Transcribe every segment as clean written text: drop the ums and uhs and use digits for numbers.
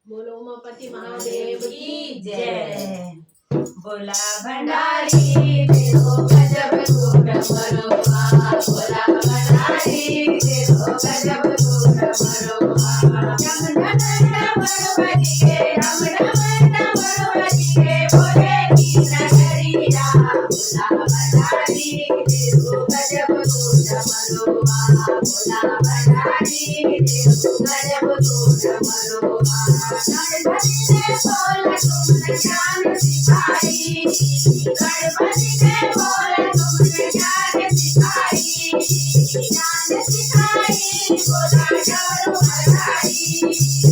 बोलो उमापति महादेव की जय। बोला भंडारी तेरो गजब गुण मरोहा, बोला भंडारी तेरो गजब गुण मरोहा। डम डम डम बज के, डम डम डम बज के बोले की नगरिया। बोला भंडारी तेरो गजब गुण मरोहा, बोला भंडारी तेरो गजब गुण मरोहा। गणपति ने बोला तुमने ज्ञान सिखाई, गणपति ने बोला तुमने ज्ञान सिखाई, ज्ञान सिखाई बोला डमरू बजाई,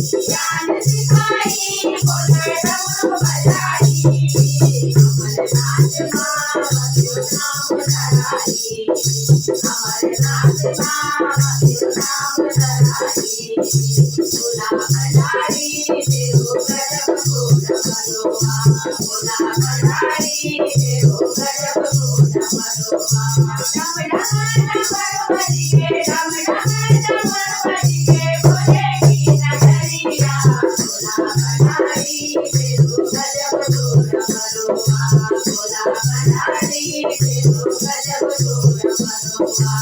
ज्ञान सिखाई बोला डमरू बजाई। अमरनाथ बाबा क्यों नाम धराई, अमरनाथ बाबा क्यों नाम धराई। बोला भंडारी तेरो गजब गुण मरोहा, बोला भंडारी तेरो गजब गुण मरोहा। डम डम डमरू बज के, डम डम डमरू बज के बोले की नगरिया। बोला भंडारी तेरो गजब गुण मरोहा, बोला भंडारी तेरो गजब गुण मरोहा।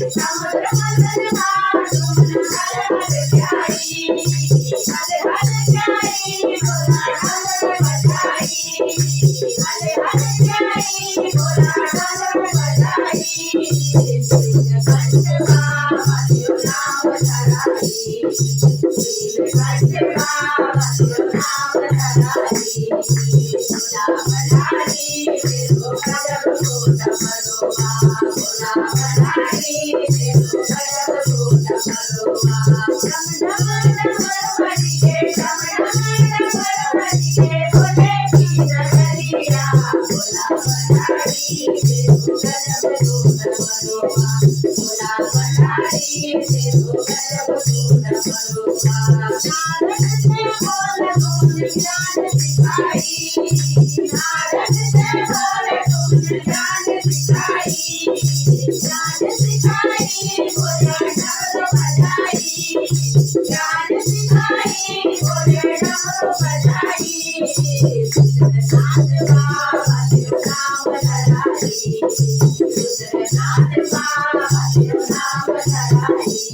समुद्र मंथन का तुम हर हर प्यारी, हर हर प्यारी बोला डमरू बजाई, हर हर प्यारी बोला डमरू बजाई। नीलकंठ बाबा क्यों नाम धराई, नीलकंठ बाबा क्यों नाम धराई। बोला भंडारी तेरो गजब गुण मरोहा, बोला भंडारी तेरो गजब गुण मरोहा। डम डम डमरू बज के, डम डम डमरू बज के बोले की नगरिया। बोला भंडारी तेरो गजब गुण मरोहा, बोला भंडारी तेरो गजब गुण मरोहा। नारद से बोला तुमने ज्ञान सिखाई, नारद से बोला तुमने ज्ञान सिखाई, ज्ञान सिखाई बोला डमरू बजाई, ज्ञान सिखाई बोले डमरू बजाई। रुद्रनाथ बाबा क्यों नाम धराई, रुद्रनाथ बाबा क्यों नाम धराई।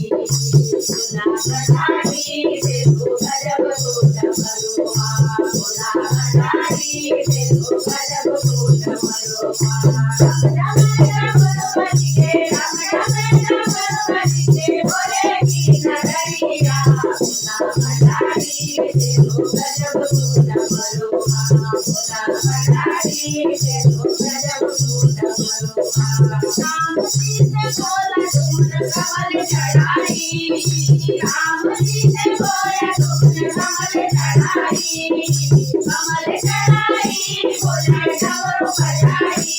बोला भंडारी तेरो गजब गुण मरोहा, बोला भंडारी तेरो गजब गुण मरोहा। डम डम डमरू बज के, डम डम डमरू बज के बोले की नगरिया। बोला भंडारी तेरो गजब गुण मरोहा, बोला भंडारी तेरो गजब गुण मरोहा। राम जी से बोला तुमने कमल चढ़ाई, राम जी से बोला तुमने कमल चढ़ाई, कमल चढ़ाई बोला डमरू बजाई,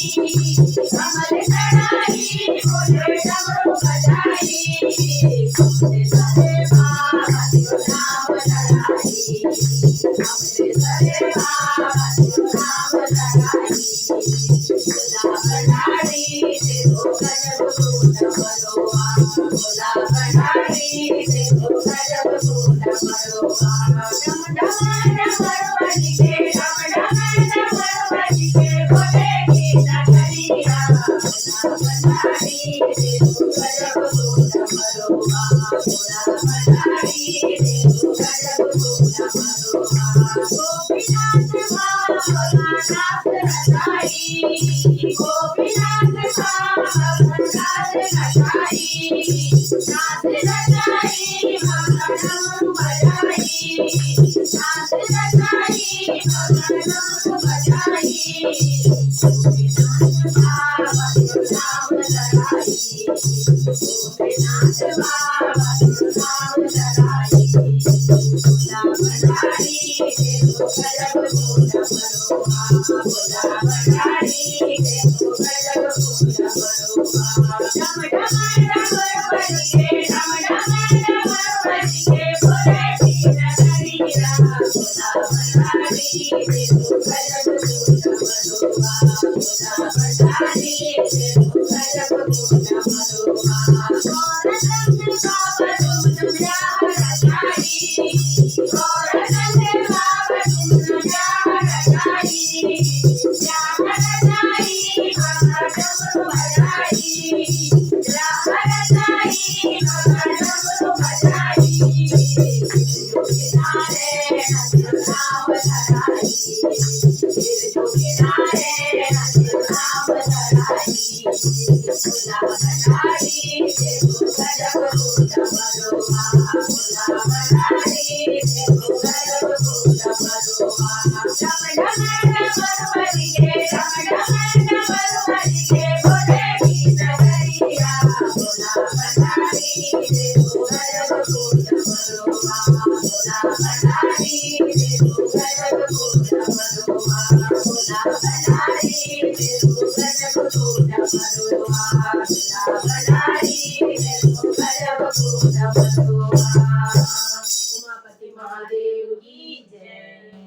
कमल चढ़ाई बोले डमरू बजाई। अमृतसर बाबा क्यों नाम धराई, अमृतसर बाबा क्यों नाम धराई। बोला भंडारी तेरो गजब गुण मरोहा, बोला भंडारी तेरो गजब गुण मरोहा। डम डम डमरू बज के, डम डम डमरू बज के बोले की नगरिया। बोला भंडारी तेरो गजब गुण मरोहा, बोला भंडारी तेरो गजब गुण मरोहा। गोपीनाथ बाबा नाथ रचाई, गोपीनाथ बाबा नाथ रचाई, नाथ रचाई बोला डमरू बजाई, नाथ रचाई बोला डमरू बजाई। गोपीनाथ बाबा क्यों नाम धराई, गोपीनाथ बाबा क्यों नाम धराई। बोला भंडारी तेरो गजब गुण मरोहा, बोला भंडारी तेरो गजब गुण मरोहा। डम डम डमरू बज के, डम डम डमरू बज के बोले की नगरिया। बोला भंडारी तेरो गजब गुण मरोहा, बोला भंडारी तेरो गजब गुण मरोहा। भंडारी देऊ गजब फूल मधुआ भोला भंडारी देऊ गजब फूल मधुआ भोला भंडारी देऊ गजब फूल मधुआ भोला भंडारी देऊ गजब फूल मधुआ। उमापति महादेव की